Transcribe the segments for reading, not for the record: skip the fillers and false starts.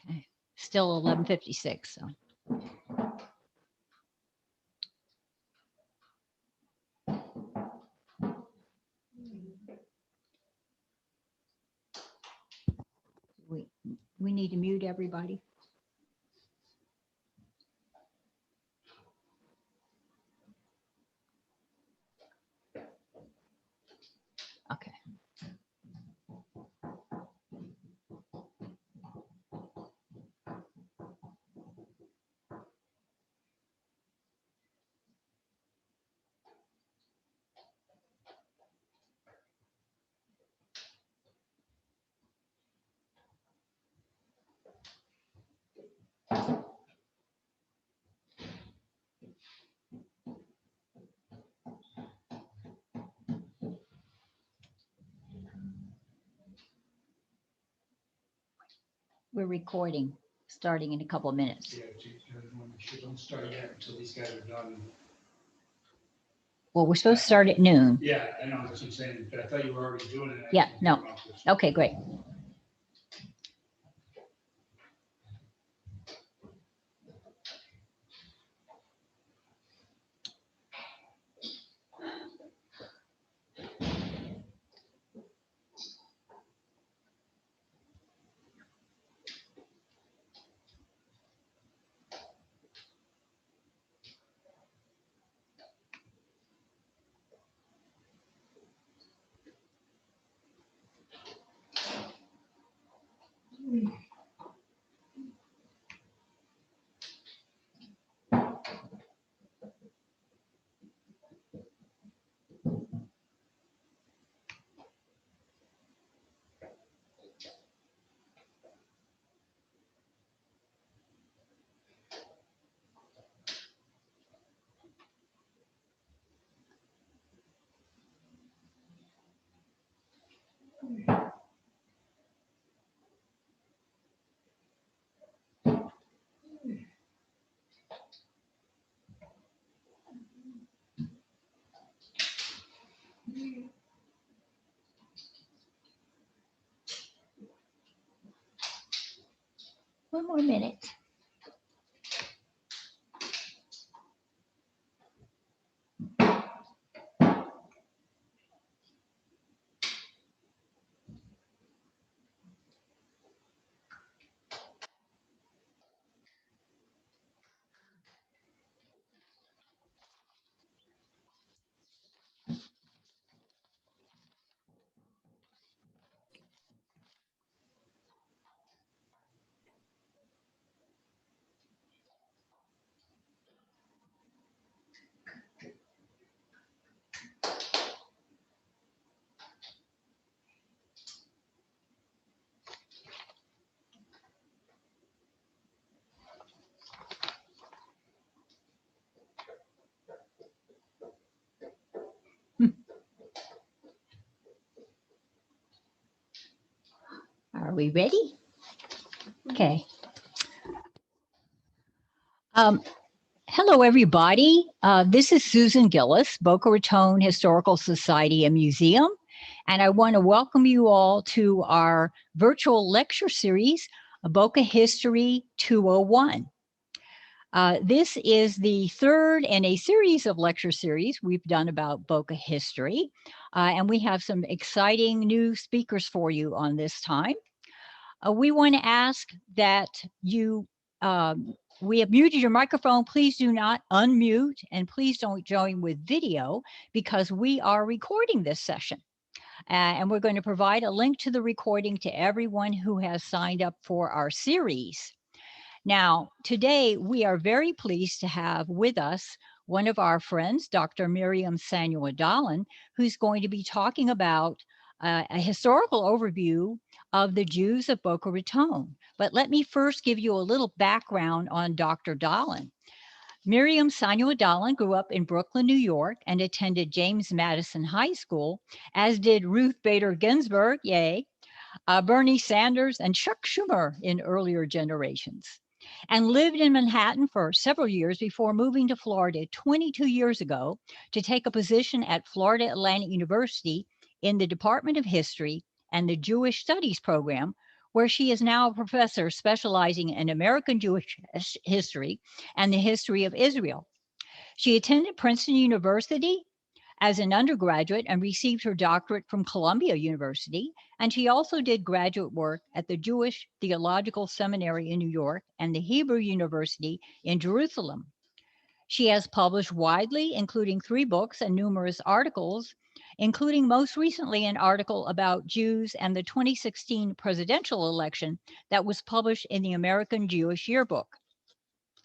Okay, still 11:56. So. We need to mute everybody. Okay. We're recording, starting in a couple of minutes. Yeah, don't start yet until these guys are done. Well, we're supposed to start at noon. Yeah, I know, that's what I'm saying, but I thought you were already doing it. Yeah, no. Okay, great. One more minute. Are we ready? Okay. Hello, everybody. This is Susan Gillis, Boca Raton Historical Society and Museum, and I want to welcome you all to our virtual lecture series, Boca History 201. This is the third in a series of lecture series we've done about Boca history, and we have some exciting new speakers for you on this time. We want to ask that you, we have muted your microphone. Please do not unmute, and please don't join with video because we are recording this session. And we're going to provide a link to the recording to everyone who has signed up for our series. Now, today we are very pleased to have with us one of our friends, Dr. Miriam Sanua Dalin, who's going to be talking about a historical overview of the Jews of Boca Raton. But let me first give you a little background on Dr. Dahlin. Miriam Sanua Dalin grew up in Brooklyn, New York, and attended James Madison High School, as did Ruth Bader Ginsburg, yay, Bernie Sanders, and Chuck Schumer in earlier generations, and lived in Manhattan for several years before moving to Florida 22 years ago to take a position at Florida Atlantic University in the Department of History and the Jewish Studies program, where she is now a professor specializing in American Jewish history and the history of Israel. She attended Princeton University as an undergraduate and received her doctorate from Columbia University. And she also did graduate work at the Jewish Theological Seminary in New York and the Hebrew University in Jerusalem. She has published widely, including 3 books and numerous articles, including most recently an article about Jews and the 2016 presidential election that was published in the American Jewish Yearbook.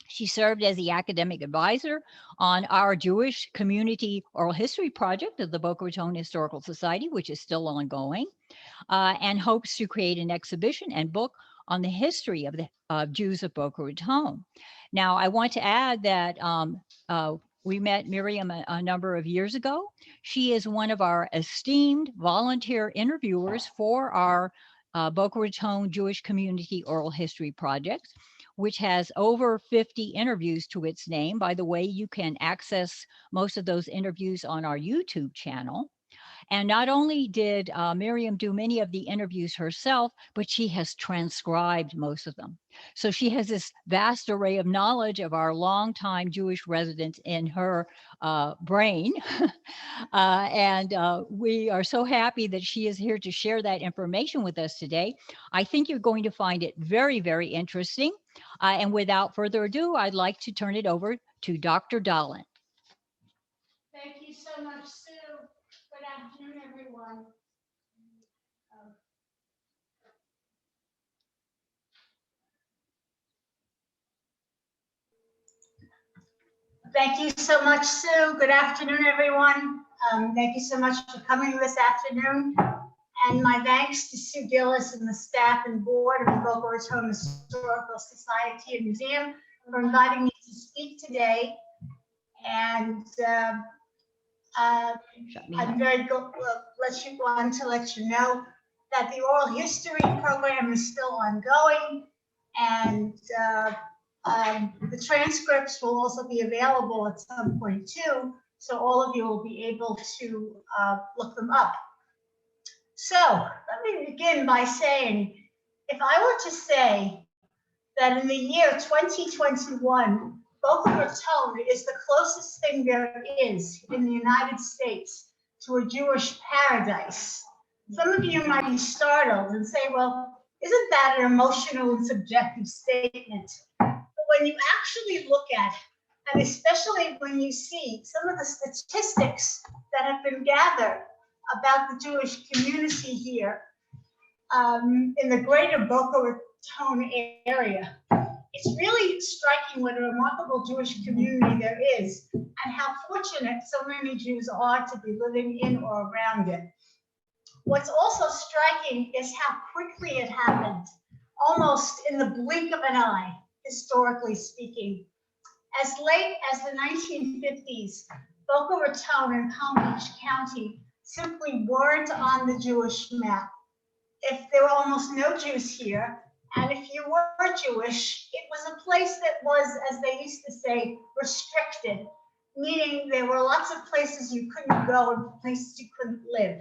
She served as the academic advisor on our Jewish Community Oral History Project of the Boca Raton Historical Society, which is still ongoing, and hopes to create an exhibition and book on the history of the Jews of Boca Raton. Now, I want to add that we met Miriam a number of years ago. She is one of our esteemed volunteer interviewers for our Boca Raton Jewish Community Oral History Project, which has over 50 interviews to its name. By the way, you can access most of those interviews on our YouTube channel. And not only did Miriam do many of the interviews herself, but she has transcribed most of them. So she has this vast array of knowledge of our longtime Jewish residents in her brain. And we are so happy that she is here to share that information with us today. I think you're going to find it very, very interesting. And without further ado, I'd like to turn it over to Dr. Dahlin. Thank you so much, Sue. Good afternoon, everyone. Thank you so much, Sue. Good afternoon, everyone. Thank you so much for coming this afternoon. And my thanks to Sue Gillis and the staff and board of the Boca Raton Historical Society and Museum for inviting me to speak today. And I'm very want to let you know that the oral history program is still ongoing, and the transcripts will also be available at some point too, so all of you will be able to look them up. So let me begin by saying, if I were to say that in the year 2021, Boca Raton is the closest thing there is in the United States to a Jewish paradise, some of you might be startled and say, well, isn't that an emotional and subjective statement? But when you actually look at it, and especially when you see some of the statistics that have been gathered about the Jewish community here in the greater Boca Raton area, it's really striking what a remarkable Jewish community there is and how fortunate so many Jews are to be living in or around it. What's also striking is how quickly it happened, almost in the blink of an eye, historically speaking. As late as the 1950s, Boca Raton and Palm Beach County simply weren't on the Jewish map. If there were almost no Jews here, and if you were Jewish, it was a place that was, as they used to say, restricted, meaning there were lots of places you couldn't go and places you couldn't live.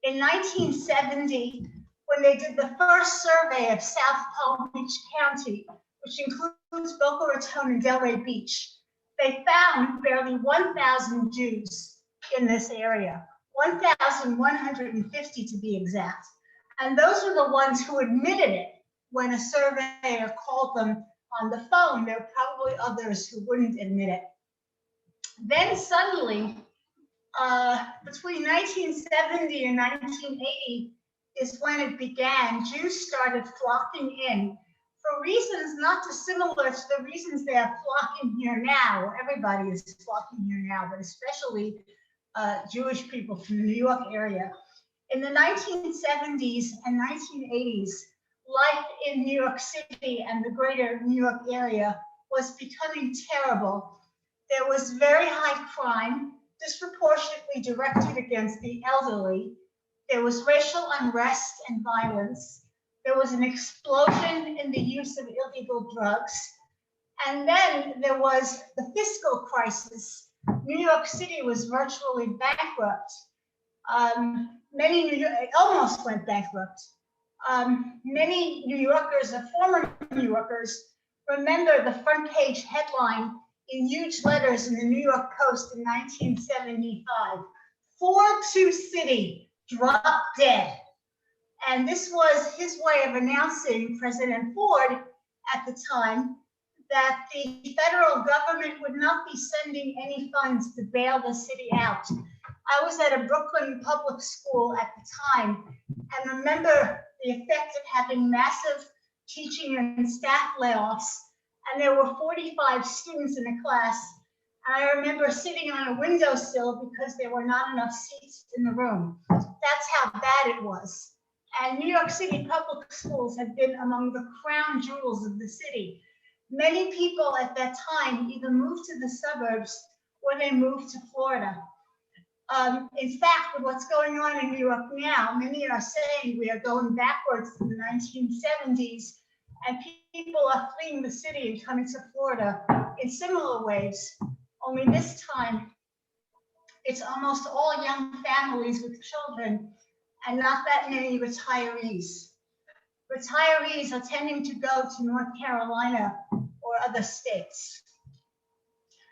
In 1970, when they did the first survey of South Palm Beach County, which includes Boca Raton and Delray Beach, they found barely 1,000 Jews in this area, 1,150 to be exact. And those were the ones who admitted it when a surveyor called them on the phone. There were probably others who wouldn't admit it. Then suddenly, between 1970 and 1980 is when it began. Jews started flocking in for reasons not dissimilar to the reasons they are flocking here now. Everybody is flocking here now, but especially Jewish people from the New York area. In the 1970s and 1980s, life in New York City and the greater New York area was becoming terrible. There was very high crime, disproportionately directed against the elderly. There was racial unrest and violence. There was an explosion in the use of illegal drugs. And then there was the fiscal crisis. New York City was virtually bankrupt. It almost went bankrupt. Many New Yorkers, or former New Yorkers, remember the front page headline in huge letters in the New York Post in 1975. 4-2 City, drop dead. And this was his way of announcing, President Ford at the time, that the federal government would not be sending any funds to bail the city out. I was at a Brooklyn public school at the time and remember the effect of having massive teaching and staff layoffs. And there were 45 students in a class. And I remember sitting on a windowsill because there were not enough seats in the room. That's how bad it was. And New York City public schools have been among the crown jewels of the city. Many people at that time either moved to the suburbs or they moved to Florida. In fact, with what's going on in New York now, many are saying we are going backwards to the 1970s, and people are fleeing the city and coming to Florida in similar ways. Only this time, it's almost all young families with children and not that many retirees. Retirees are tending to go to North Carolina or other states.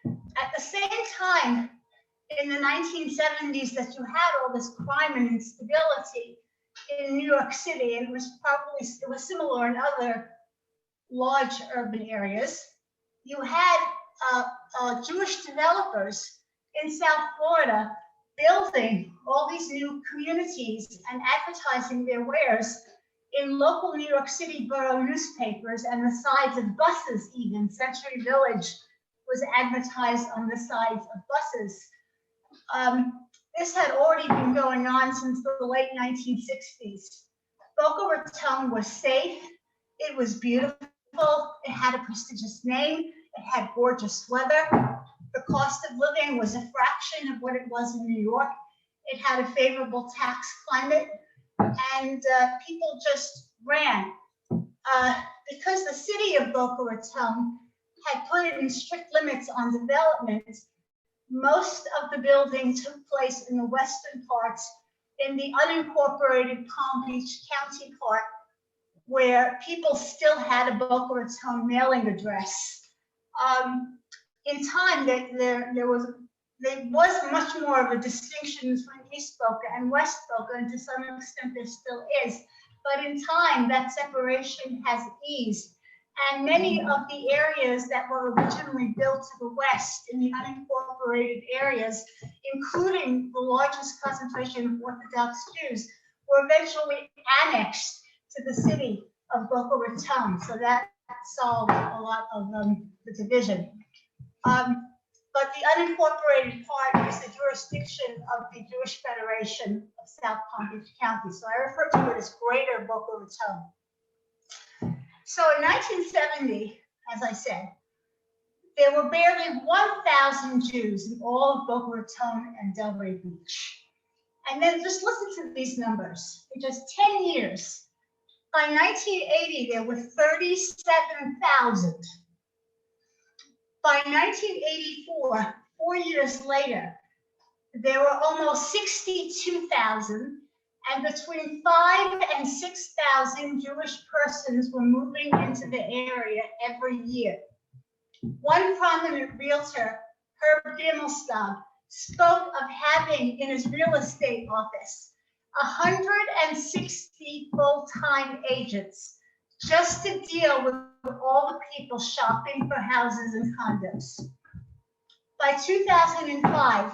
At the same time, in the 1970s, that you had all this crime and instability in New York City, and it was similar in other large urban areas. You had Jewish developers in South Florida building all these new communities and advertising their wares in local New York City borough newspapers and the sides of buses even. Century Village was advertised on the sides of buses. This had already been going on since the late 1960s. Boca Raton was safe, it was beautiful, it had a prestigious name, it had gorgeous weather. The cost of living was a fraction of what it was in New York. It had a favorable tax climate, and people just ran. Because the city of Boca Raton had put in strict limits on development, most of the building took place in the western parts, in the unincorporated Palm Beach County part, where people still had a Boca Raton mailing address. In time, there was much more of a distinction between East Boca and West Boca, and to some extent there still is. But in time, that separation has eased. And many of the areas that were originally built to the west in the unincorporated areas, including the largest concentration of Orthodox Jews, were eventually annexed to the city of Boca Raton. So that solved a lot of the division. But the unincorporated part is the jurisdiction of the Jewish Federation of South Palm Beach County. So I refer to it as Greater Boca Raton. So in 1970, as I said, there were barely 1,000 Jews in all of Boca Raton and Delray Beach. And then just listen to these numbers. In just 10 years, by 1980, there were 37,000. By 1984, 4 years later, there were almost 62,000, and between 5,000 and 6,000 Jewish persons were moving into the area every year. One prominent realtor, Herb Gimelstob, spoke of having in his real estate office 160 full-time agents just to deal with all the people shopping for houses and condos. By 2005,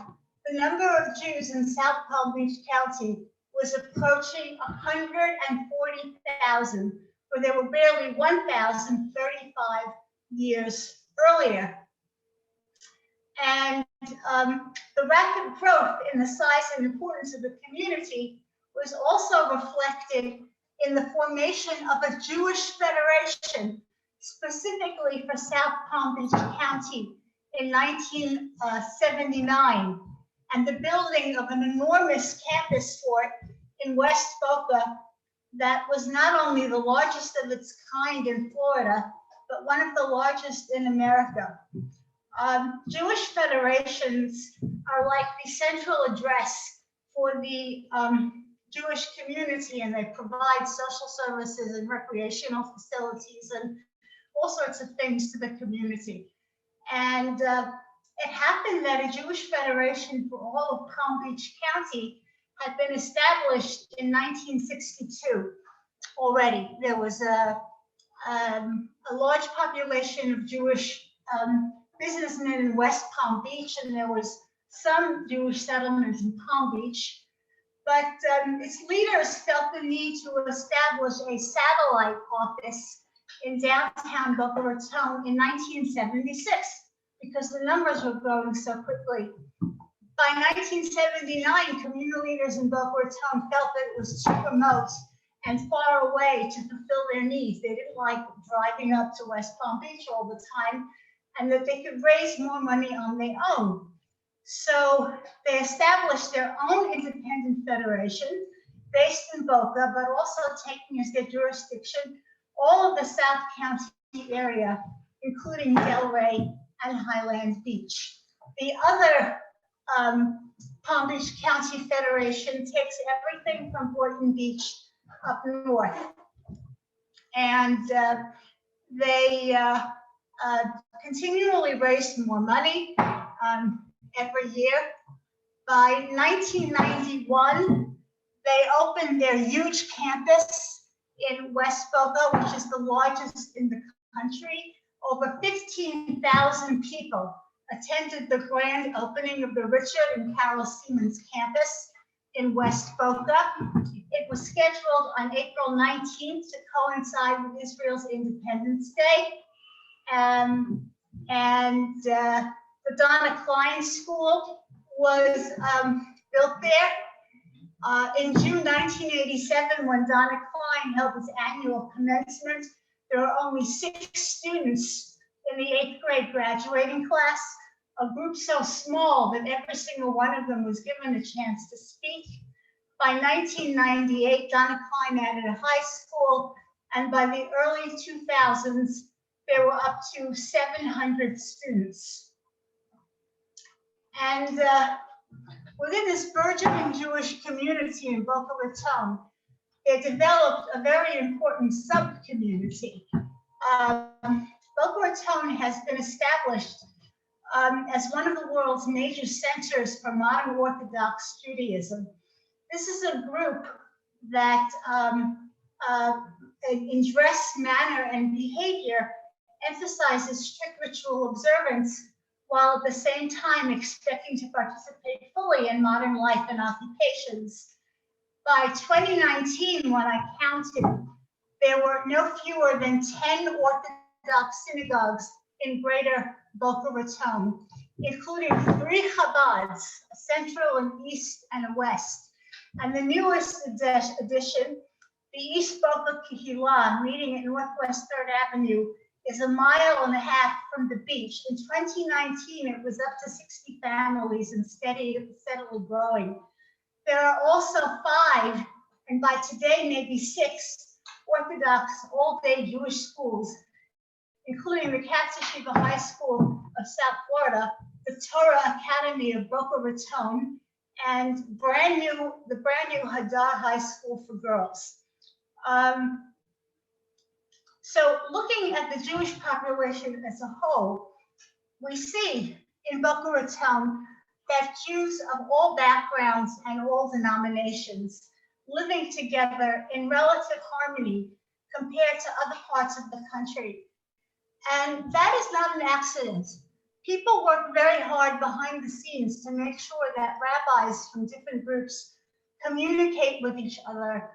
the number of Jews in South Palm Beach County was approaching 140,000, where there were barely 1,035 years earlier. And the rapid growth in the size and importance of the community was also reflected in the formation of a Jewish Federation, specifically for South Palm Beach County in 1979, and the building of an enormous campus fort in West Boca that was not only the largest of its kind in Florida, but one of the largest in America. Jewish federations are like the central address for the Jewish community, and they provide social services and recreational facilities and all sorts of things to the community. And it happened that a Jewish Federation for all of Palm Beach County had been established in 1962 already. There was a large population of Jewish businessmen in West Palm Beach, and there was some Jewish settlements in Palm Beach. But its leaders felt the need to establish a satellite office in downtown Boca Raton in 1976 because the numbers were growing so quickly. By 1979, community leaders in Boca Raton felt that it was too remote and far away to fulfill their needs. They didn't like driving up to West Palm Beach all the time, and that they could raise more money on their own. So they established their own independent federation based in Boca, but also taking as their jurisdiction all of the South County area, including Delray and Highland Beach. The other Palm Beach County Federation takes everything from Boynton Beach up north. And they continually raised more money every year. By 1991, they opened their huge campus in West Boca, which is the largest in the country. Over 15,000 people attended the grand opening of the Richard and Carol Siemens campus in West Boca. It was scheduled on April 19th to coincide with Israel's Independence Day. The Donna Klein School was built there. In June 1987, when Donna Klein held its annual commencement, there were only 6 students in the 8th grade graduating class, a group so small that every single one of them was given a chance to speak. By 1998, Donna Klein added a high school, and by the early 2000s, there were up to 700 students. And within this burgeoning Jewish community in Boca Raton, they developed a very important sub-community. Boca Raton has been established as one of the world's major centers for modern Orthodox Judaism. This is a group that in dress, manner, and behavior emphasizes strict ritual observance while at the same time expecting to participate fully in modern life and occupations. By 2019, when I counted, there were no fewer than 10 Orthodox synagogues in greater Boca Raton, including 3 Chabads, a central, an east, and a west. And the newest addition, the East Boca Kehillah, meeting at Northwest 3rd Avenue, is a 1.5 miles from the beach. In 2019, it was up to 60 families and steadily growing. There are also 5, and by today, maybe 6, Orthodox all-day Jewish schools, including the Katz Yeshiva High School of South Florida, the Torah Academy of Boca Raton, and the brand new Hadar High School for girls. So looking at the Jewish population as a whole, we see in Boca Raton that Jews of all backgrounds and all denominations living together in relative harmony compared to other parts of the country. And that is not an accident. People work very hard behind the scenes to make sure that rabbis from different groups communicate with each other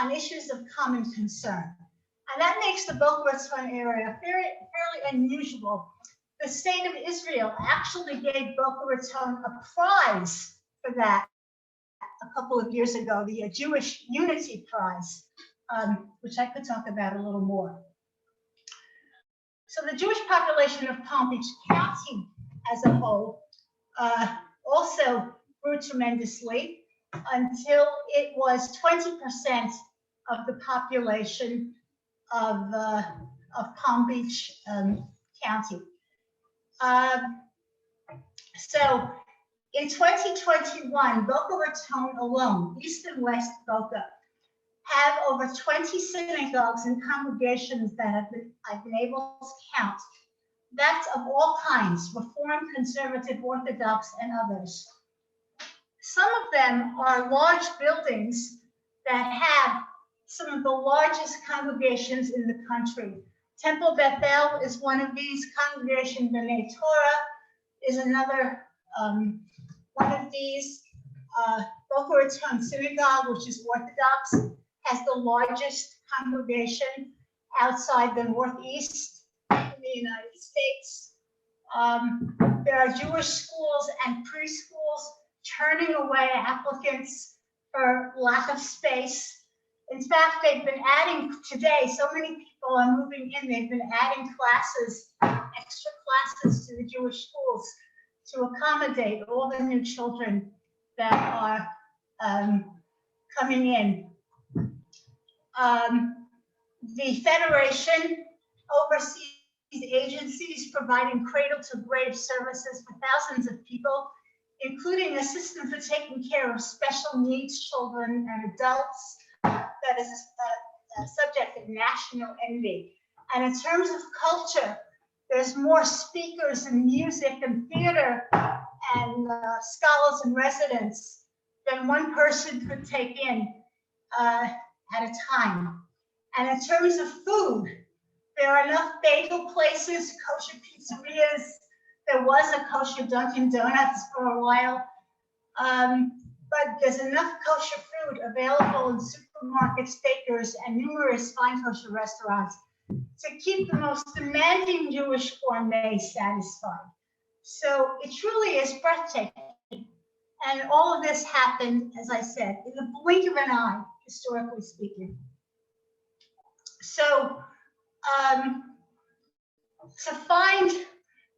on issues of common concern. And that makes the Boca Raton area fairly unusual. The state of Israel actually gave Boca Raton a prize for that a couple of years ago, the Jewish Unity Prize, which I could talk about a little more. So the Jewish population of Palm Beach County as a whole also grew tremendously until it was 20% of the population of Palm Beach County. So In 2021, Boca Raton alone, East and West Boca, have over 20 synagogues and congregations that I've been able to count. That's of all kinds, Reformed, Conservative, Orthodox, and others. Some of them are large buildings that have some of the largest congregations in the country. Temple Bethel is one of these. Congregation B'nai Torah is another one of these. Boca Raton Synagogue, which is Orthodox, has the largest congregation outside the Northeast in the United States. There are Jewish schools and preschools turning away applicants for lack of space. In fact, they've been adding today, so many people are moving in, they've been adding classes, extra classes to the Jewish schools to accommodate all the new children that are coming in. The Federation oversees agencies providing cradle-to-grave services for thousands of people, including a system for taking care of special needs children and adults that is a subject of national envy. And in terms of culture, there's more speakers and music and theater and scholars and residents than one person could take in at a time. And in terms of food, there are enough bagel places, kosher pizzerias. There was a kosher Dunkin' Donuts for a while, but there's enough kosher food available in supermarkets, bakers, and numerous fine kosher restaurants to keep the most demanding Jewish gourmet satisfied. So it truly is breathtaking. And all of this happened, as I said, in the blink of an eye, historically speaking. So to find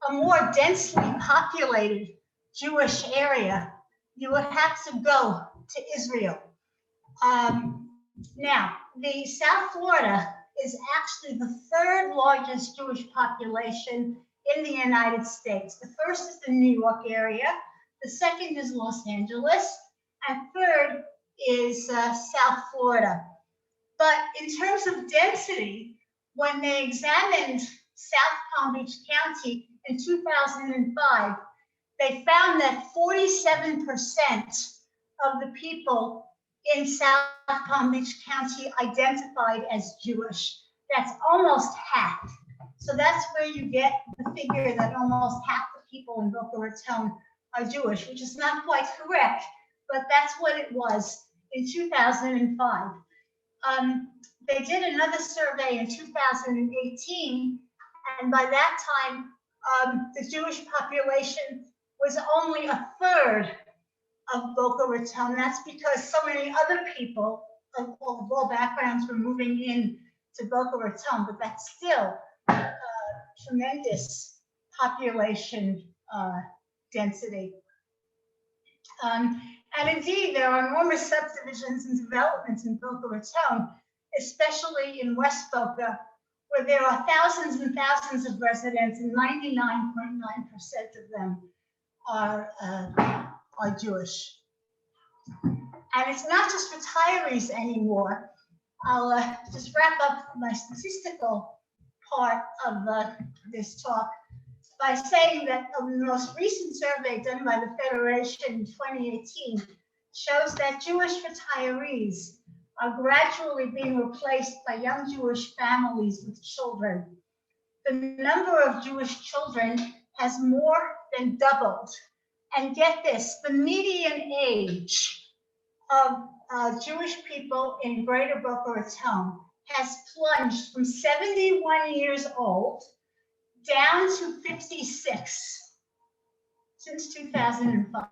a more densely populated Jewish area, you would have to go to Israel. Now, the South Florida is actually the third largest Jewish population in the United States. The first is the New York area, the second is Los Angeles, and third is South Florida. But in terms of density, when they examined South Palm Beach County in 2005, they found that 47% of the people in South Palm Beach County identified as Jewish. That's almost half. So that's where you get the figure that almost half the people in Boca Raton are Jewish, which is not quite correct, but that's what it was in 2005. They did another survey in 2018, and by that time, the Jewish population was only a third of Boca Raton. That's because so many other people of all backgrounds were moving in to Boca Raton, but that's still tremendous population density. And indeed, there are enormous subdivisions and developments in Boca Raton, especially in West Boca, where there are thousands and thousands of residents, and 99.9% of them are Jewish. And it's not just retirees anymore. I'll just wrap up my statistical part of this talk by saying that the most recent survey done by the Federation in 2018 shows that Jewish retirees are gradually being replaced by young Jewish families with children. The number of Jewish children has more than doubled. And get this, the median age of Jewish people in Greater Boca Raton has plunged from 71 years old down to 56 since 2005.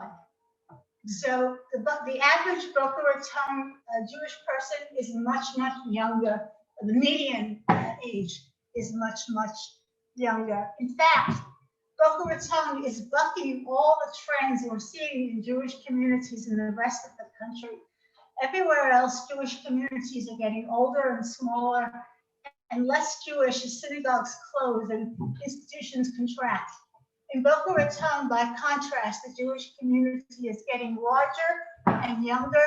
So the average Boca Raton Jewish person is much, much younger. The median age is much, much younger. In fact, Boca Raton is bucking all the trends we're seeing in Jewish communities in the rest of the country. Everywhere else, Jewish communities are getting older and smaller and less Jewish as synagogues close and institutions contract. In Boca Raton, by contrast, the Jewish community is getting larger and younger,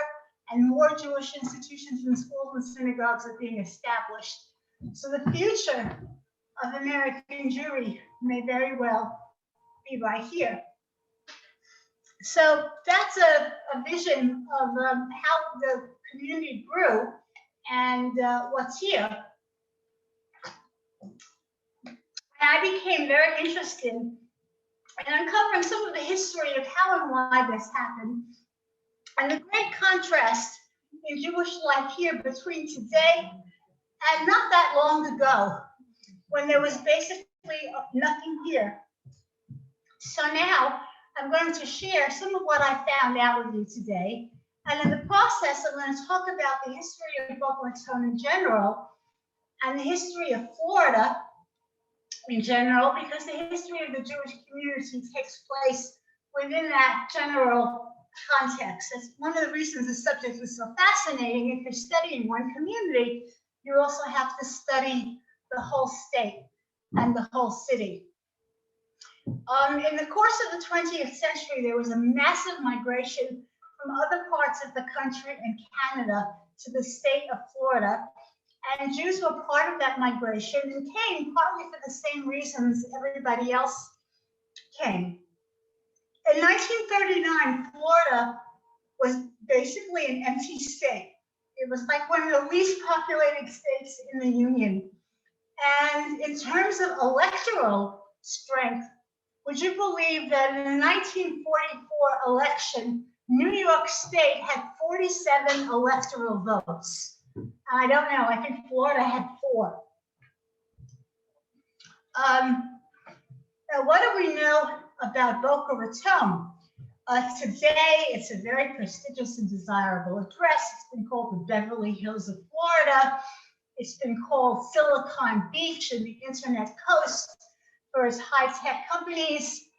and more Jewish institutions and schools and synagogues are being established. So the future of American Jewry may very well be right here. So that's a vision of how the community grew and what's here. And I became very interested in uncovering some of the history of how and why this happened, and the great contrast in Jewish life here between today and not that long ago, when there was basically nothing here. So now I'm going to share some of what I found out with you today. And in the process, I'm going to talk about the history of Boca Raton in general and the history of Florida in general, because the history of the Jewish community takes place within that general context. That's one of the reasons the subject is so fascinating. If you're studying one community, you also have to study the whole state and the whole city. In the course of the 20th century, there was a massive migration from other parts of the country and Canada to the state of Florida. And Jews were part of that migration and came partly for the same reasons everybody else came. In 1939, Florida was basically an empty state. It was like one of the least populated states in the Union. And in terms of electoral strength, would you believe that in the 1944 election, New York State had 47 electoral votes? I don't know, I think Florida had 4. Now, what do we know about Boca Raton? Today, it's a very prestigious and desirable address. It's been called the Beverly Hills of Florida. It's been called Silicon Beach and the Internet Coast for its high-tech companies.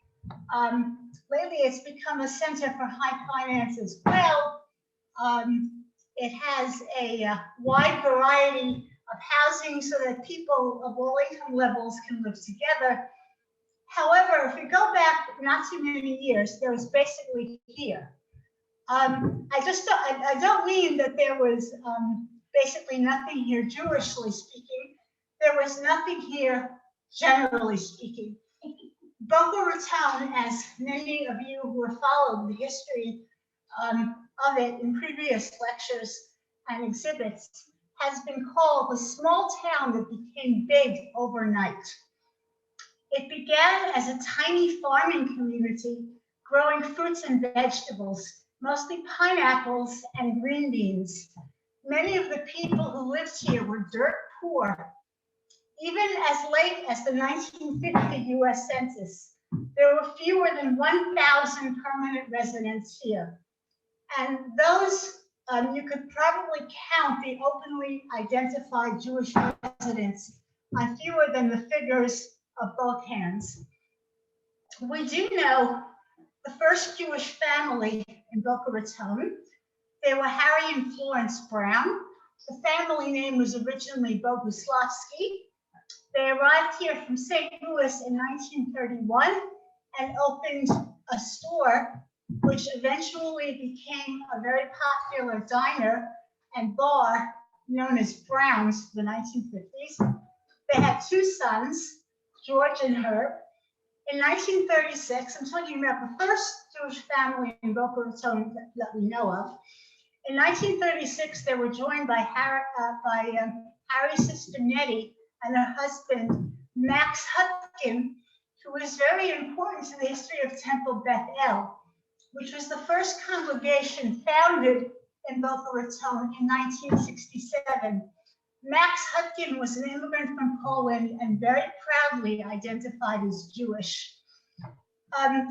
Lately, it's become a center for high finance as well. It has a wide variety of housing so that people of all income levels can live together. However, if we go back not too many years, there was basically here. I don't mean that there was basically nothing here Jewishly speaking. There was nothing here generally speaking. Boca Raton, as many of you who have followed the history of it in previous lectures and exhibits, has been called the small town that became big overnight. It began as a tiny farming community growing fruits and vegetables, mostly pineapples and green beans. Many of the people who lived here were dirt poor. Even as late as the 1950 US Census, there were fewer than 1,000 permanent residents here. And those, you could probably count the openly identified Jewish residents on fewer than the figures of both hands. We do know the first Jewish family in Boca Raton. They were Harry and Florence Brown. The family name was originally Boguslavsky. They arrived here from St. Louis in 1931 and opened a store, which eventually became a very popular diner and bar known as Brown's in the 1950s. They had 2 sons, George and Herb. In 1936, I'm talking about the first Jewish family in Boca Raton that we know of. In 1936, they were joined by Harry's sister Nettie and her husband, Max Hutkin, who was very important to the history of Temple Beth El, which was the first congregation founded in Boca Raton in 1967. Max Hutkin was an immigrant from Poland and very proudly identified as Jewish.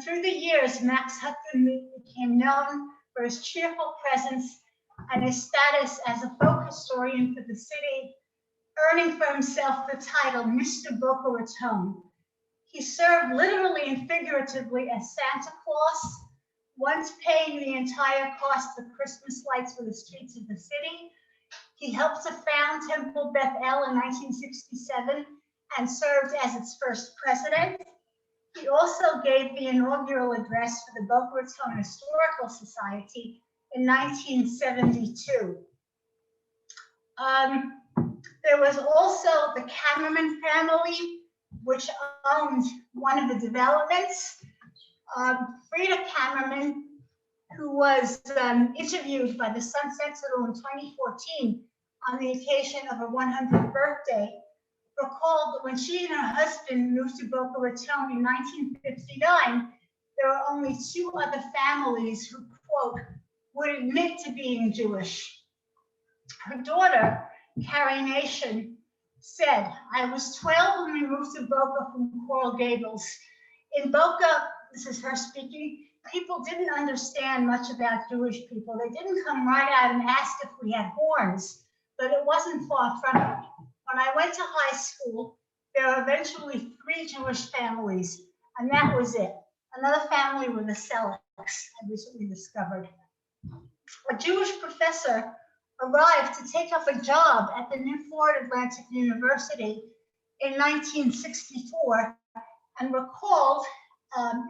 Through the years, Max Hutkin became known for his cheerful presence and his status as a folk historian for the city, earning for himself the title Mr. Boca Raton. He served literally and figuratively as Santa Claus, once paying the entire cost of Christmas lights for the streets of the city. He helped to found Temple Beth El in 1967 and served as its first president. He also gave the inaugural address for the Boca Raton Historical Society in 1972. There was also the Cameron family, which owned one of the developments. Freda Cameron, who was interviewed by the Sun Sentinel in 2014 on the occasion of her 100th birthday, recalled that when she and her husband moved to Boca Raton in 1959, there were only 2 other families who, quote, would admit to being Jewish. Her daughter, Carrie Nation, said, I was 12 when we moved to Boca from Coral Gables. In Boca, this is her speaking, people didn't understand much about Jewish people. They didn't come right out and ask if we had horns, but it wasn't far from it. When I went to high school, there were eventually 3 Jewish families, and that was it. Another family were the Sellecks, I recently discovered. A Jewish professor arrived to take up a job at the New Florida Atlantic University in 1964 and recalled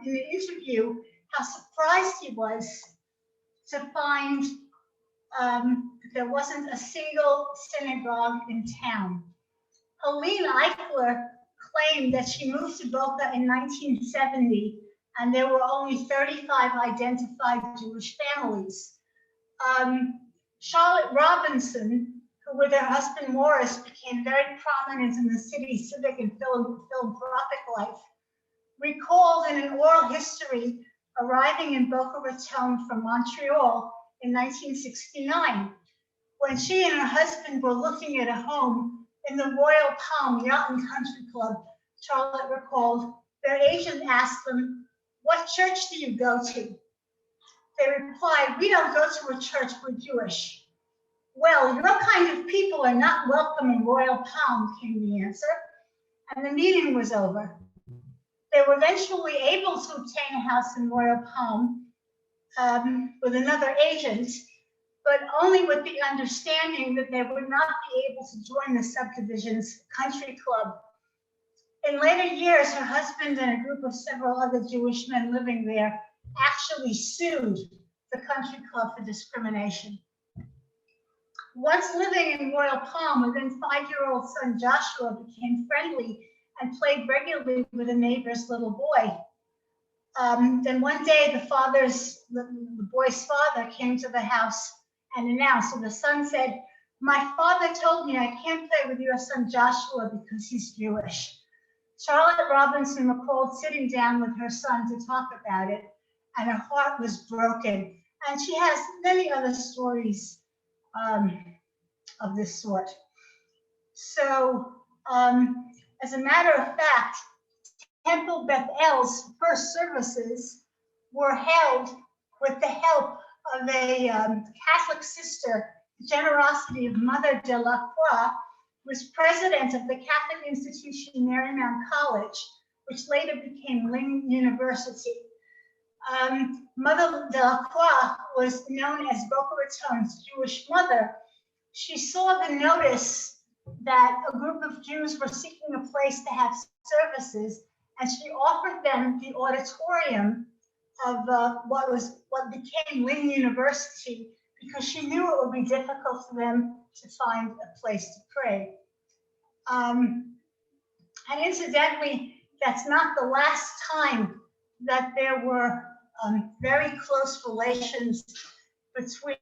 in an interview how surprised he was to find there wasn't a single synagogue in town. Helene Eichler claimed that she moved to Boca in 1970 and there were only 35 identified Jewish families. Charlotte Robinson, who with her husband Morris became very prominent in the city's civic and philanthropic life, recalled in an oral history arriving in Boca Raton from Montreal in 1969. When she and her husband were looking at a home in the Royal Palm Yacht and Country Club, Charlotte recalled, their agent asked them, what church do you go to? They replied, we don't go to a church, we're Jewish. Well, your kind of people are not welcome in Royal Palm, came the answer, and the meeting was over. They were eventually able to obtain a house in Royal Palm with another agent, but only with the understanding that they would not be able to join the subdivision's country club. In later years, her husband and a group of several other Jewish men living there actually sued the country club for discrimination. Once living in Royal Palm, a then 5-year-old son Joshua became friendly and played regularly with a neighbor's little boy. Then one day, the boy's father came to the house and announced, and the son said, my father told me I can't play with your son Joshua because he's Jewish. Charlotte Robinson recalled sitting down with her son to talk about it, and her heart was broken. And she has many other stories of this sort. So, as a matter of fact, Temple Beth El's first services were held with the help of a Catholic sister, the generosity of Mother de la Croix, who was president of the Catholic institution Marymount College, which later became Ling University. Mother de la Croix was known as Boca Raton's Jewish mother. She saw the notice that a group of Jews were seeking a place to have services, and she offered them the auditorium of what became Ling University, because she knew it would be difficult for them to find a place to pray. And incidentally, that's not the last time that there were very close relations between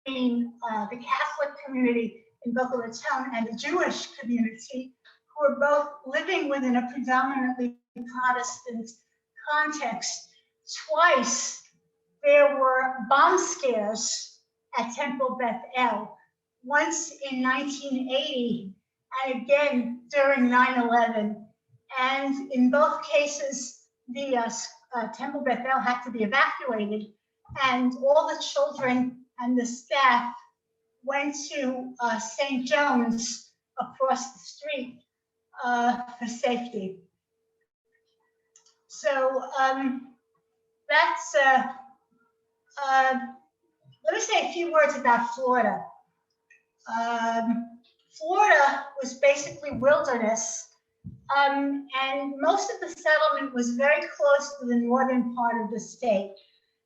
the Catholic community in Boca Raton and the Jewish community, who were both living within a predominantly Protestant context. Twice there were bomb scares at Temple Beth El, once in 1980 and again during 9/11. And in both cases, the Temple Beth El had to be evacuated, and all the children and the staff went to St. John's across the street for safety. So that's, let me say a few words about Florida. Florida was basically wilderness And most of the settlement was very close to the northern part of the state.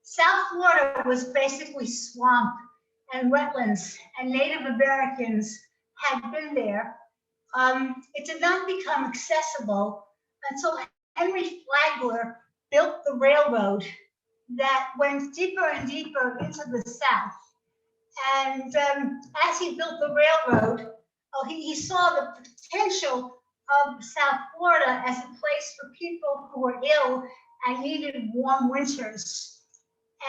South Florida was basically swamp and wetlands, and Native Americans had been there. It did not become accessible until Henry Flagler built the railroad that went deeper and deeper into the South. And as he built the railroad, he saw the potential of South Florida as a place for people who were ill and needed warm winters.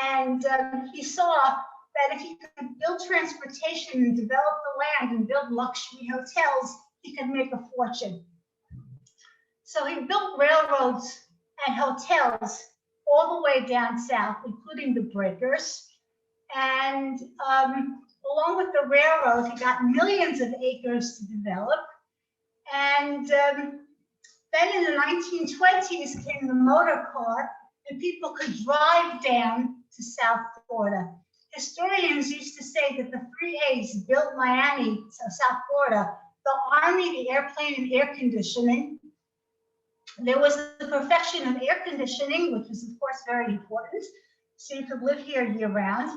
And he saw that if he could build transportation and develop the land and build luxury hotels, he could make a fortune. So he built railroads and hotels all the way down south, including the breakers. And along with the railroad, he got millions of acres to develop. And then in the 1920s came the motor car, and people could drive down to South Florida. Historians used to say that the 3 A's built Miami, so South Florida, the Army, the airplane, and air conditioning. There was the perfection of air conditioning, which was, of course, very important, so you could live here year-round.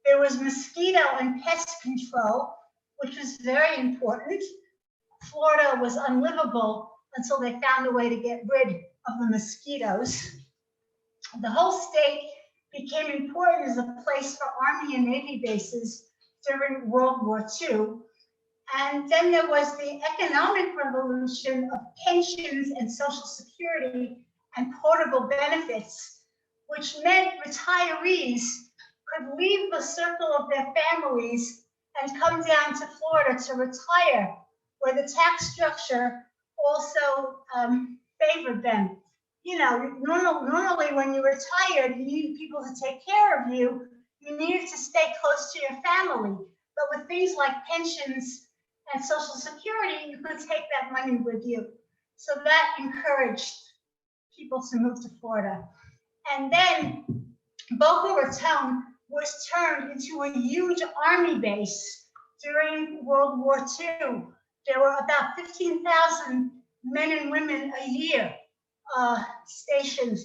There was mosquito and pest control, which was very important. Florida was unlivable until they found a way to get rid of the mosquitoes. The whole state became important as a place for Army and Navy bases during World War II. And then there was the economic revolution of pensions and Social Security and portable benefits, which meant retirees could leave the circle of their families and come down to Florida to retire, where the tax structure also favored them. You know, normally when you retired, you needed people to take care of you. You needed to stay close to your family. But with things like pensions and Social Security, you could take that money with you. So that encouraged people to move to Florida. And then Boca Raton was turned into a huge army base during World War II. There were about 15,000 men and women a year stationed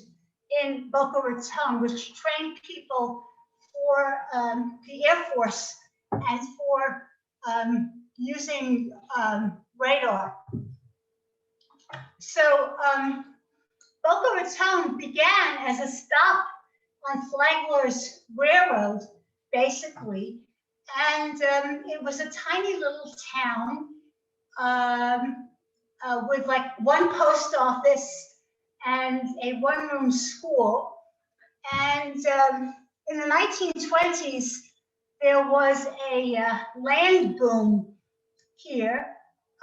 in Boca Raton, which trained people for the Air Force and for using radar. So Boca Raton began as a stop on Flagler's railroad, basically, and it was a tiny little town with like one post office and a one-room school. And in the 1920s, there was a land boom here.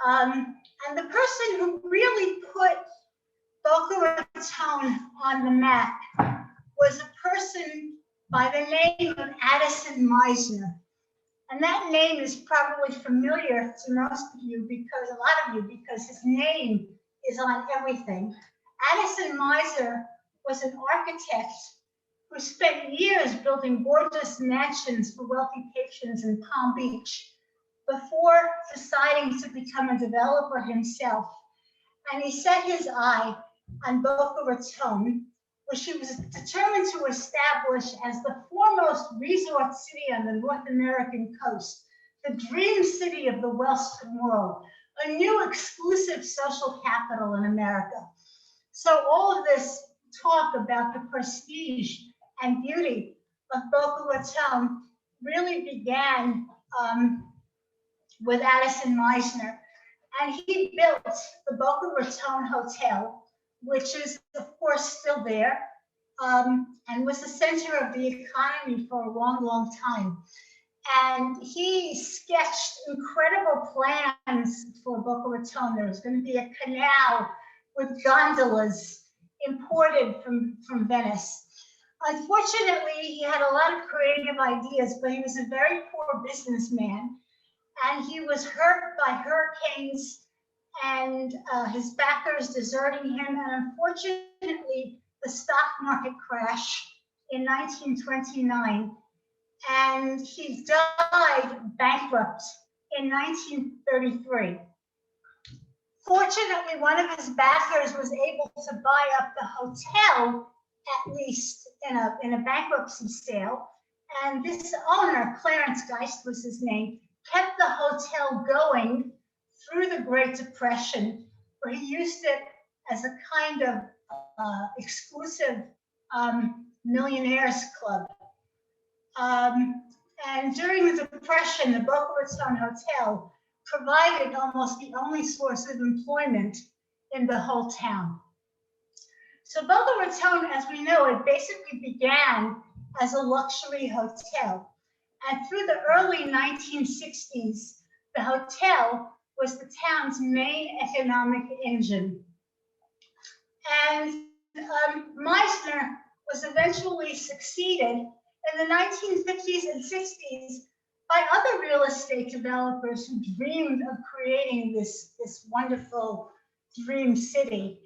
And the person who really put Boca Raton on the map was a person by the name of Addison Meisner. And that name is probably familiar to most of you, because a lot of you, because his name is on everything. Addison Meisner was an architect who spent years building gorgeous mansions for wealthy patrons in Palm Beach before deciding to become a developer himself. And he set his eye on Boca Raton, which he was determined to establish as the foremost resort city on the North American coast, the dream city of the Western world, a new exclusive social capital in America. So all of this talk about the prestige and beauty of Boca Raton really began with Addison Meisner. And he built the Boca Raton Hotel, which is, of course, still there, and was the center of the economy for a long, long time. And he sketched incredible plans for Boca Raton. There was going to be a canal with gondolas imported from Venice. Unfortunately, he had a lot of creative ideas, but he was a very poor businessman, and he was hurt by hurricanes and his backers deserting him. And unfortunately, the stock market crashed in 1929, and he died bankrupt in 1933. Fortunately, one of his backers was able to buy up the hotel, at least in a bankruptcy sale. And this owner, Clarence Geist was his name, kept the hotel going through the Great Depression, where he used it as a kind of exclusive millionaires club. And during the Depression, the Boca Raton Hotel provided almost the only source of employment in the whole town. So Boca Raton, as we know it, basically began as a luxury hotel. And through the early 1960s, the hotel was the town's main economic engine. And Meisner was eventually succeeded in the 1950s and 60s by other real estate developers who dreamed of creating this wonderful dream city.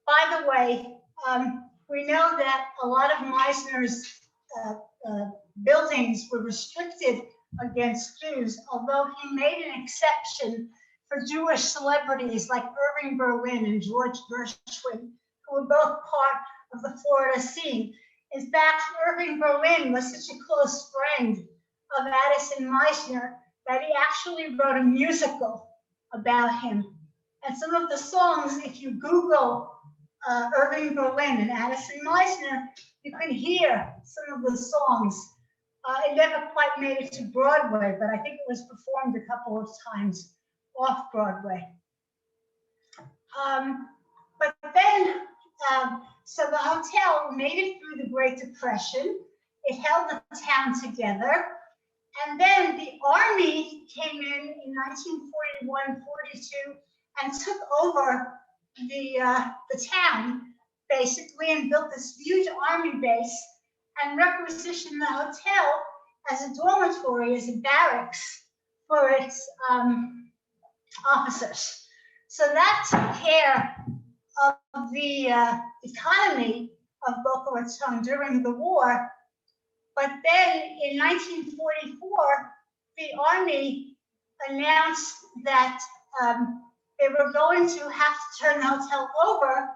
By the way, we know that a lot of Meisner's buildings were restricted against Jews, although he made an exception for Jewish celebrities like Irving Berlin and George Gershwin, who were both part of the Florida scene. In fact, Irving Berlin was such a close friend of Addison Meisner that he actually wrote a musical about him. And some of the songs, if you Google Irving Berlin and Addison Meisner, you can hear some of the songs. It never quite made it to Broadway, but I think it was performed a couple of times off Broadway. But then, so the hotel made it through the Great Depression. It held the town together. And then the army came in 1941, 42, and took over the town, basically, and built this huge army base and requisitioned the hotel as a dormitory, as a barracks for its officers. So that took care of the economy of Boca Raton during the war. But then in 1944, the army announced that they were going to have to turn the hotel over,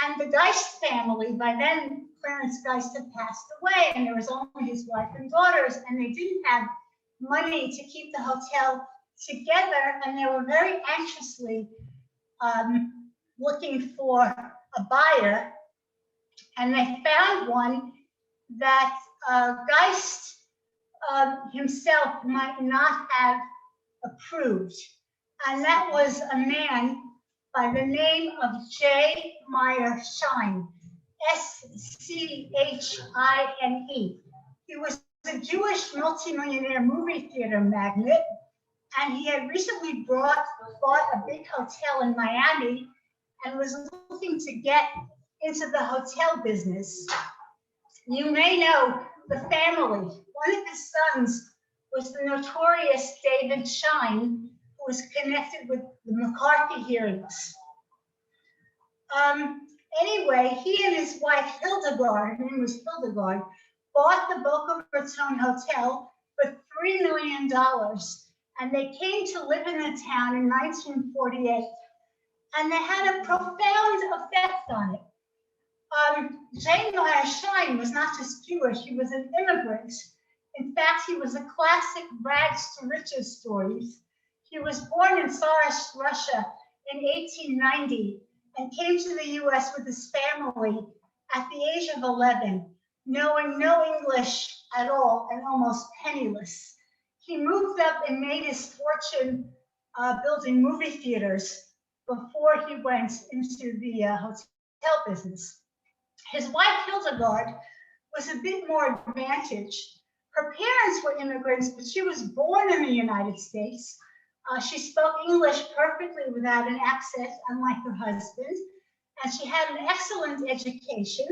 and the Geist family, by then Clarence Geist had passed away, and there was only his wife and daughters, and they didn't have money to keep the hotel together, and they were very anxiously looking for a buyer, and they found one that Geist himself might not have approved. And that was a man by the name of J. Meyer Schine, S-C-H-I-N-E. He was a Jewish multimillionaire movie theater magnate, and he had recently bought a big hotel in Miami and was looking to get into the hotel business. You may know the family. One of his sons was the notorious David Schine, who was connected with the McCarthy hearings. Anyway, he and his wife Hildegard, her name was Hildegard, bought the Boca Raton Hotel for $3 million, and they came to live in the town in 1948, and they had a profound effect on it. J. Meyer Schine was not just Jewish, he was an immigrant. In fact, he was a classic rags to riches story. He was born in Tsarist Russia in 1890 and came to the US with his family at the age of 11, knowing no English at all and almost penniless. He moved up and made his fortune building movie theaters before he went into the hotel business. His wife, Hildegard, was a bit more advantaged. Her parents were immigrants, but she was born in the United States. She spoke English perfectly without an accent, unlike her husband, and she had an excellent education.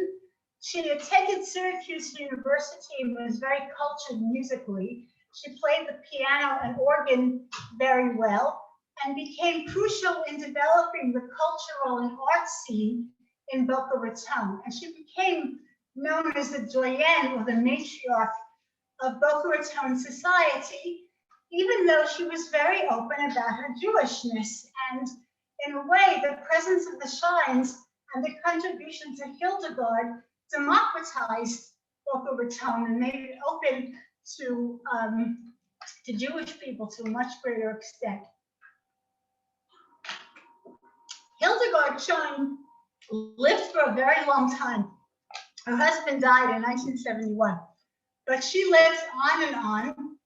She attended Syracuse University and was very cultured musically. She played the piano and organ very well and became crucial in developing the cultural and art scene in Boca Raton. And she became known as the doyenne or the matriarch of Boca Raton society, even though she was very open about her Jewishness And in a way, the presence of the shrines and the contribution to Hildegard democratized Boca Raton and made it open to Jewish people to a much greater extent. Hildegard Schoen lived for a very long time. Her husband died in 1971, but she lived on and on.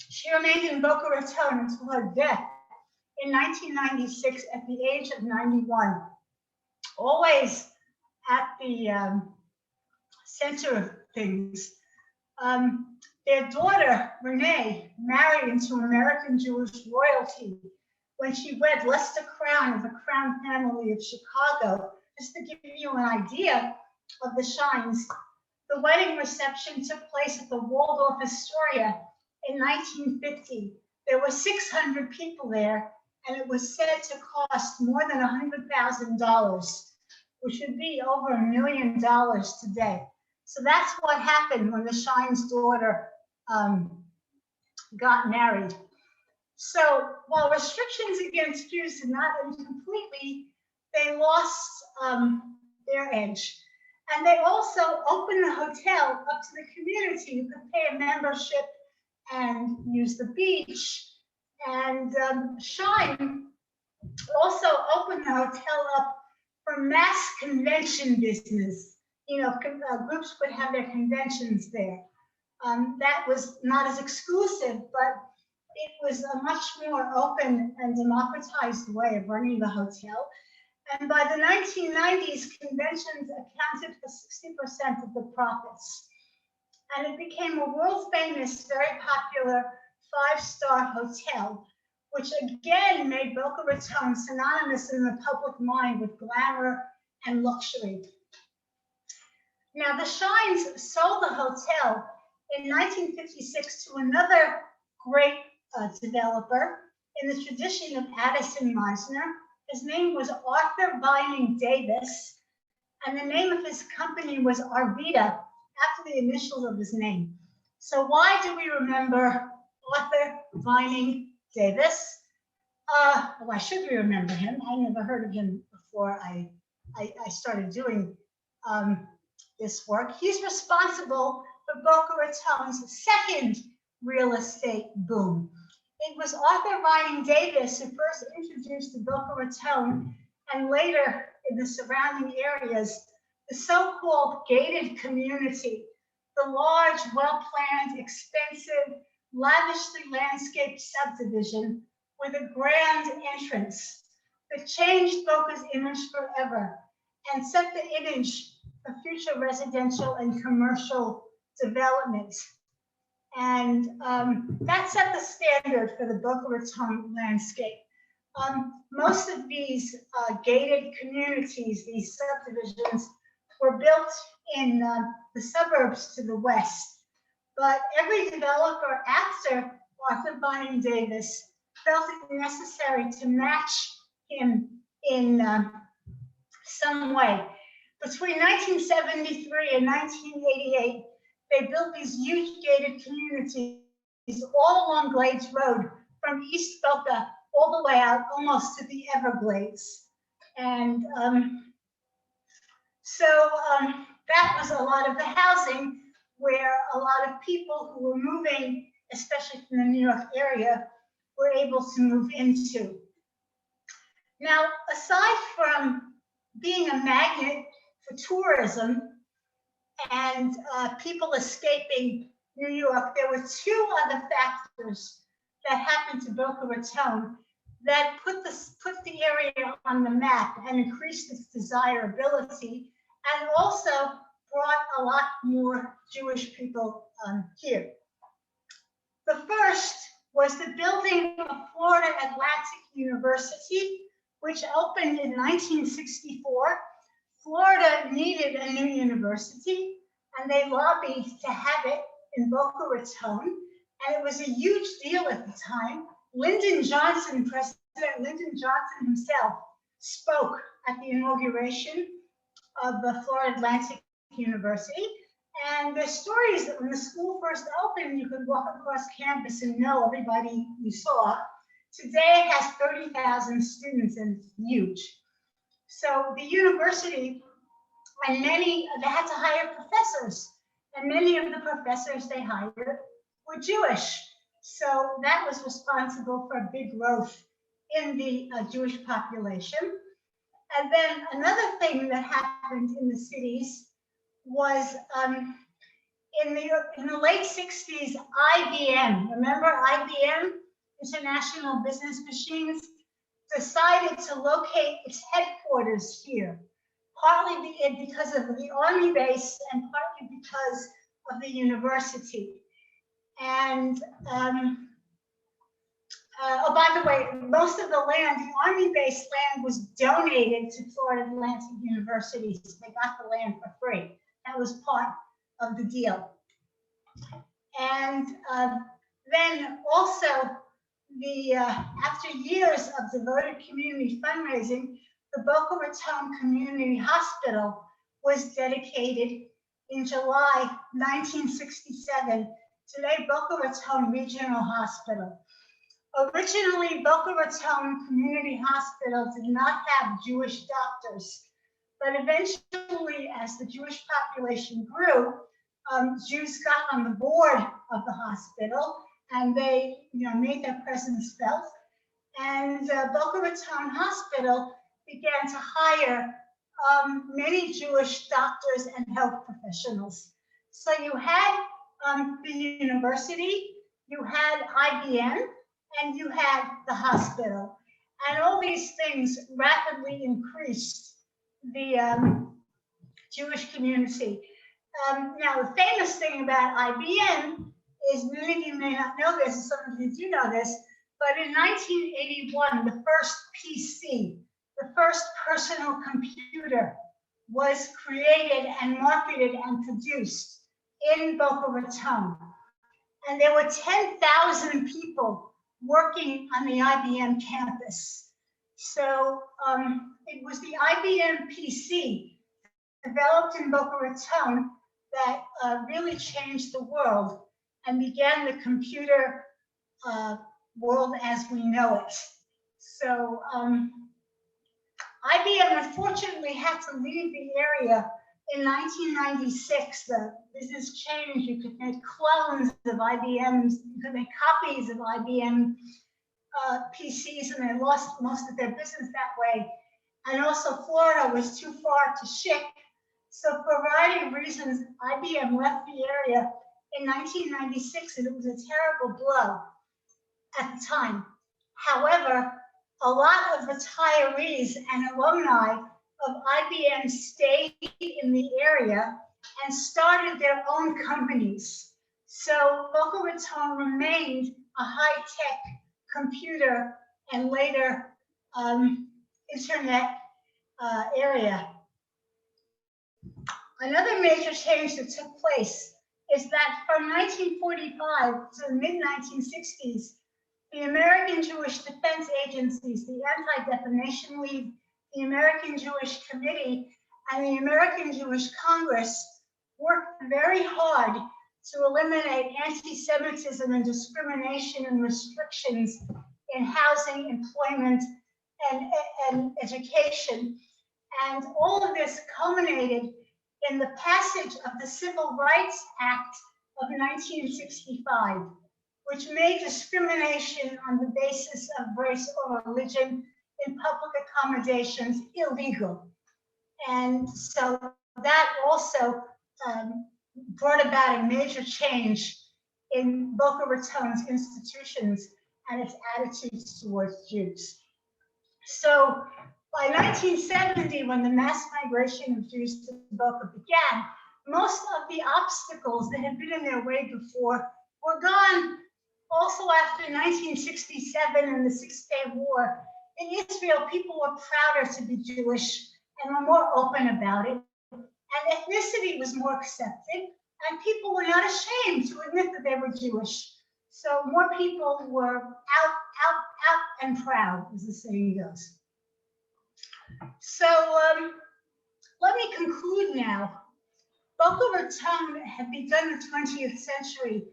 She remained in Boca Raton until her death in 1996 at the age of 91, always at the center of things. Their daughter, Renee, married into American Jewish royalty when she wed Lester Crown of the Crown family of Chicago. Just to give you an idea of the Shines, the wedding reception took place at the Waldorf Astoria in 1950. There were 600 people there, and it was said to cost more than $100,000, which would be over $1 million today. So that's what happened when the Shine's daughter got married. So while restrictions against Jews did not end completely, they lost their edge. And they also opened the hotel up to the community. You could pay a membership and use the beach. And Shine also opened the hotel up for mass convention business. You know, groups would have their conventions there. That was not as exclusive, but it was a much more open and democratized way of running the hotel. And by the 1990s, conventions accounted for 60% of the profits. And it became a world-famous, very popular 5-star hotel, which again made Boca Raton synonymous in the public mind with glamour and luxury. Now, the Shines sold the hotel in 1956 to another great developer in the tradition of Addison Meisner. His name was Arthur Vining Davis, and the name of his company was Arvida, after the initials of his name. So why do we remember Arthur Vining Davis? Why should we remember him? I never heard of him before I started doing this work. He's responsible for Boca Raton's second real estate boom. It was Arthur Vining Davis who first introduced to Boca Raton and later in the surrounding areas the so-called gated community, the large, well-planned, expensive, lavishly landscaped subdivision with a grand entrance that changed Boca's image forever and set the image for future residential and commercial development. And that set the standard for the Boca Raton landscape. Most of these gated communities, these subdivisions, were built in the suburbs to the west. But every developer after Arthur Vining Davis felt it necessary to match him in some way. Between 1973 and 1988, they built these huge gated communities all along Glades Road from East Boca all the way out almost to the Everglades. And that was a lot of the housing where a lot of people who were moving, especially from the New York area, were able to move into. Now, aside from being a magnet for tourism and people escaping New York, there were two other factors that happened to Boca Raton that put the area on the map and increased its desirability, and also brought a lot more Jewish people here. The first was the building of Florida Atlantic University, which opened in 1964. Florida needed a new university, and they lobbied to have it in Boca Raton, and it was a huge deal at the time. Lyndon Johnson, President Lyndon Johnson himself, spoke at the inauguration of the Florida Atlantic University. And the story is that when the school first opened, you could walk across campus and know everybody you saw. Today it has 30,000 students and it's huge. So the university and they had to hire professors, and many of the professors they hired were Jewish. So that was responsible for big growth in the Jewish population. And then another thing that happened in the cities was in the late 60s, IBM, remember IBM, International Business Machines, decided to locate its headquarters here, partly because of the army base and partly because of the university. And oh, by the way, most of the land, the army-based land, was donated to Florida Atlantic University. So they got the land for free. That was part of the deal. And then also, after years of devoted community fundraising, the Boca Raton Community Hospital was dedicated in July 1967. Today, Boca Raton Regional Hospital. Originally, Boca Raton Community Hospital did not have Jewish doctors, but eventually, as the Jewish population grew, Jews got on the board of the hospital, and they, made their presence felt. And Boca Raton Hospital began to hire many Jewish doctors and health professionals. So you had the university, you had IBM, and you had the hospital. And all these things rapidly increased the Jewish community. Now, the famous thing about IBM is, many of you may not know this, and some of you do know this, but in 1981, the first PC, the first personal computer, was created and marketed and produced in Boca Raton. And there were 10,000 people working on the IBM campus. So it was the IBM PC developed in Boca Raton that really changed the world and began the computer world as we know it. So IBM unfortunately had to leave the area in 1996. The business changed. You could make clones of IBM's, you could make copies of IBM PCs, and they lost most of their business that way. And also Florida was too far to ship. So for a variety of reasons, IBM left the area in 1996, and it was a terrible blow at the time. However, a lot of retirees and alumni of IBM stayed in the area and started their own companies. So Boca Raton remained a high-tech computer and later internet area. Another major change that took place is that from 1945 to the mid-1960s, the American Jewish Defense Agencies, the Anti-Defamation League, the American Jewish Committee, and the American Jewish Congress worked very hard to eliminate anti-Semitism and discrimination and restrictions in housing, employment, and education. And all of this culminated in the passage of the Civil Rights Act of 1965, which made discrimination on the basis of race or religion in public accommodations illegal. And so that also brought about a major change in Boca Raton's institutions and its attitudes towards Jews. So by 1970, when the mass migration of Jews to Boca began, most of the obstacles that had been in their way before were gone. Also, after 1967 and the Six-Day War, in Israel, people were prouder to be Jewish and were more open about it. And ethnicity was more accepted, and people were not ashamed to admit that they were Jewish. So more people were out and proud, as the saying goes. So let me conclude now. Boca Raton had begun the 20th century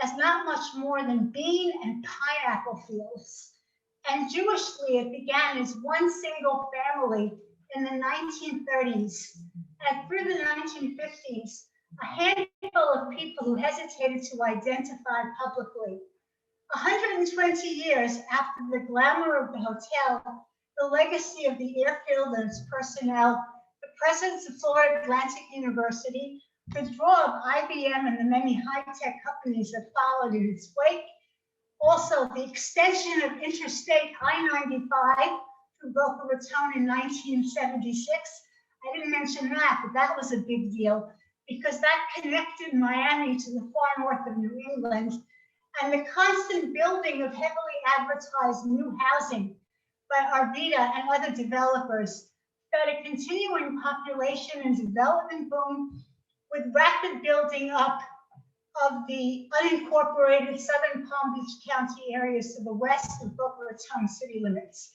as not much more than bean and pineapple fields. And Jewishly, it began as one single family in the 1930s. And through the 1950s, a handful of people who hesitated to identify publicly. 120 years after the glamour of the hotel, the legacy of the airfield and its personnel, the presence of Florida Atlantic University, the draw of IBM and the many high-tech companies that followed in its wake, also the extension of Interstate I-95 through Boca Raton in 1976. I didn't mention that, but that was a big deal because that connected Miami to the far north of New England, and the constant building of heavily advertised new housing by Arvida and other developers fed a continuing population and development boom with rapid building up of the unincorporated southern Palm Beach County areas to the west of Boca Raton city limits.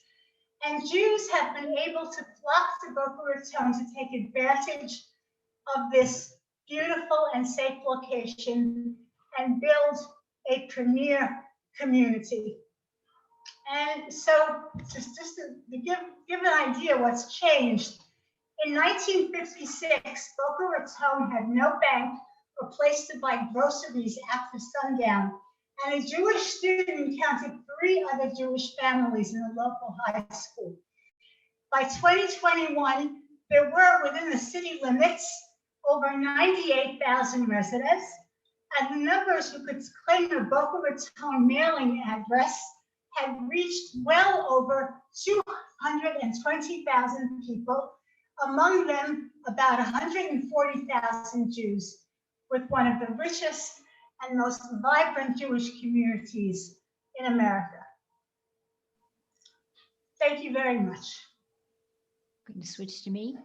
And Jews have been able to flock to Boca Raton to take advantage of this beautiful and safe location and build a premier community. And so just to give an idea what's changed, in 1956, Boca Raton had no bank or place to buy groceries after sundown, and a Jewish student counted 3 other Jewish families in the local high school. By 2021, there were within the city limits over 98,000 residents, and the numbers who could claim a Boca Raton mailing address had reached well over 220,000 people, among them about 140,000 Jews, with one of the richest and most vibrant Jewish communities in America. Thank you very much. Going to switch to me.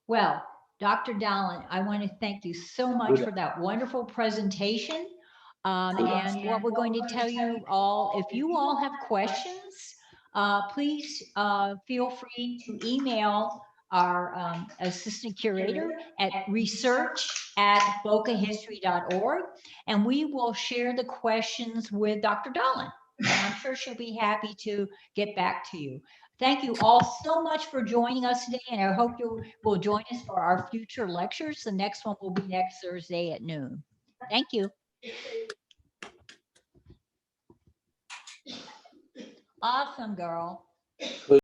Well, Dr. Dalin, I want to thank you so much for that wonderful presentation. And what we're going to tell you all, if you all have questions, please feel free to email our assistant curator at research@bocahistory.org, and we will share the questions with Dr. Dahlin. And I'm sure she'll be happy to get back to you. Thank you all so much for joining us today, and I hope you will join us for our future lectures. The next one will be next Thursday at noon. Thank you. Awesome, girl.